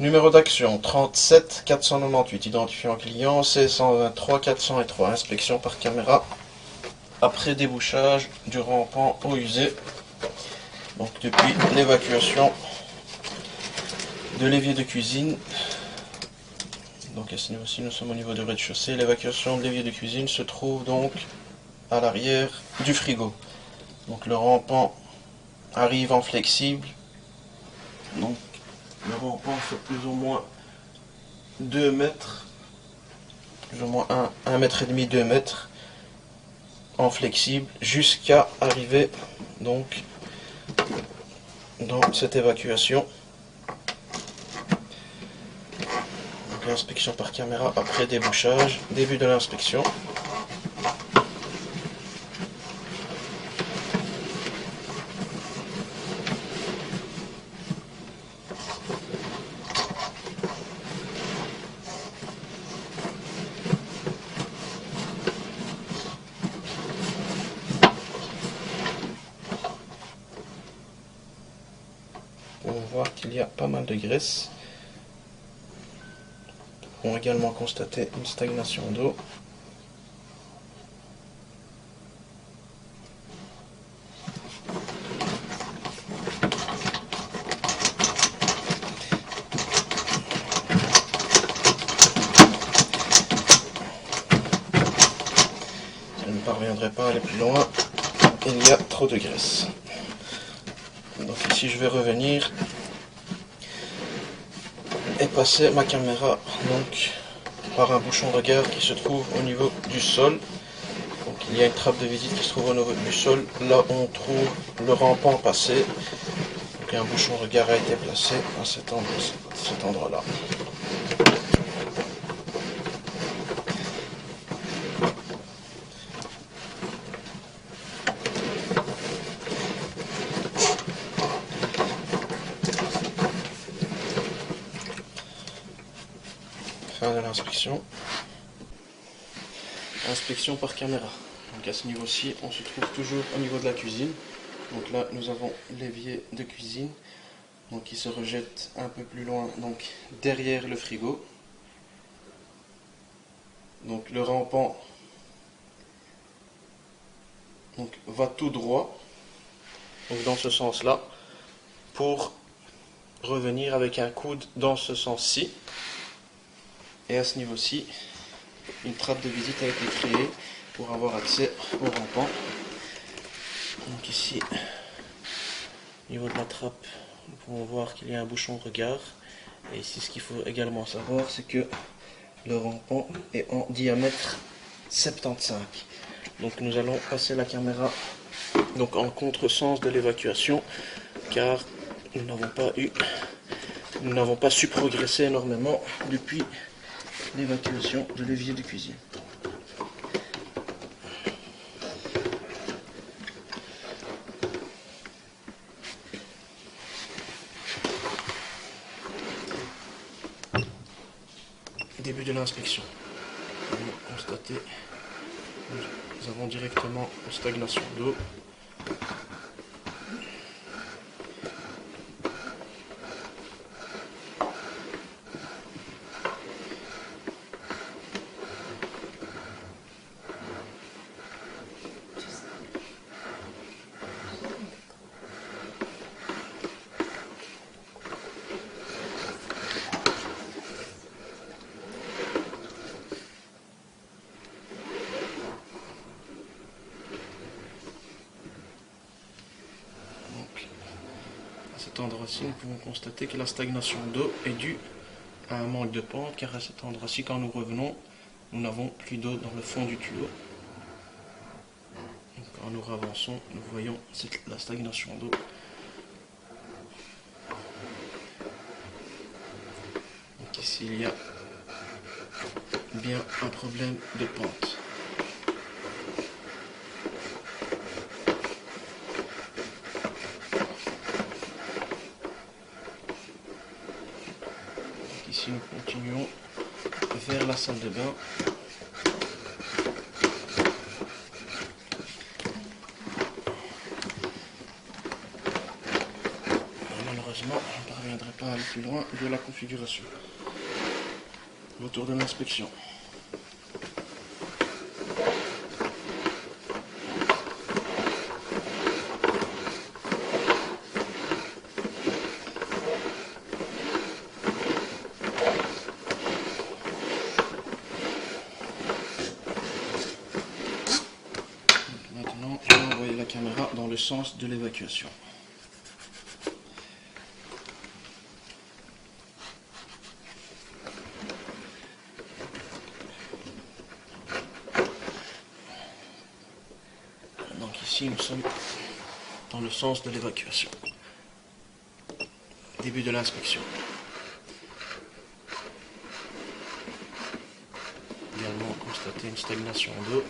Numéro d'action 37 498, identifiant client C123 403, inspection par caméra après débouchage du rampant eau usée. Donc depuis l'évacuation de l'évier de cuisine. Donc à ce niveau-ci, nous sommes au niveau du rez-de-chaussée. L'évacuation de l'évier de cuisine se trouve donc à l'arrière du frigo. Donc le rampant arrive en flexible. Donc le rampant fait plus ou moins 2 mètres, plus ou moins 1 mètre et demi, 2 mètres en flexible jusqu'à arriver donc dans cette évacuation. Donc l'inspection par caméra après débouchage, début de l'inspection. On voit qu'il y a pas mal de graisse. On peut également constater une stagnation d'eau. Je ne parviendrai pas à aller plus loin. Il y a trop de graisse. Donc ici je vais revenir et passer ma caméra donc par un bouchon regard qui se trouve au niveau du sol. Donc il y a une trappe de visite qui se trouve au niveau du sol. Là on trouve le rampant passé. Donc un bouchon regard a été placé à cet endroit-là. Fin de l'inspection. Inspection par caméra. Donc à ce niveau-ci, on se trouve toujours au niveau de la cuisine. Donc là, nous avons l'évier de cuisine, donc qui se rejette un peu plus loin, donc derrière le frigo. Donc le rampant donc, va tout droit, donc dans ce sens-là, pour revenir avec un coude dans ce sens-ci. Et à ce niveau-ci, une trappe de visite a été créée pour avoir accès au rampant. Donc ici, au niveau de la trappe, nous pouvons voir qu'il y a un bouchon regard. Et ici, ce qu'il faut également savoir, c'est que le rampant est en diamètre 75. Donc nous allons passer la caméra donc en contresens de l'évacuation, car nous n'avons pas su progresser énormément depuis l'évacuation de l'évier de cuisine. Début de l'inspection. Nous avons directement une stagnation d'eau. À cet endroit-ci, nous pouvons constater que la stagnation d'eau est due à un manque de pente, car à cet endroit-ci, quand nous revenons, nous n'avons plus d'eau dans le fond du tuyau. Donc, quand nous avançons, nous voyons la stagnation d'eau. Donc ici, il y a bien un problème de pente. Ici, nous continuons vers la salle de bain. Malheureusement, je ne parviendrai pas aller plus loin de la configuration. Retour de l'inspection. Maintenant, je vais envoyer la caméra dans le sens de l'évacuation. Donc ici, nous sommes dans le sens de l'évacuation. Début de l'inspection. Également constater une stagnation d'eau.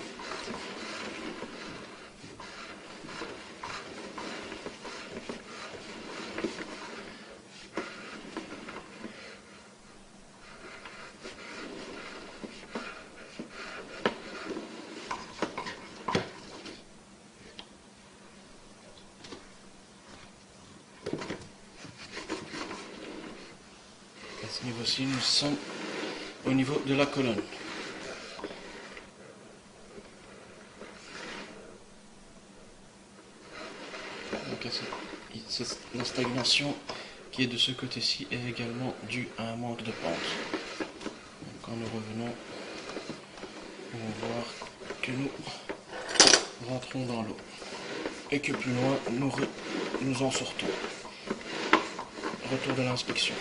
À ce niveau-ci, nous sommes au niveau de la colonne. Donc, la stagnation qui est de ce côté-ci est également due à un manque de pente. Donc, quand nous revenons, on va voir que nous rentrons dans l'eau et que plus loin, nous en sortons. Retour de l'inspection.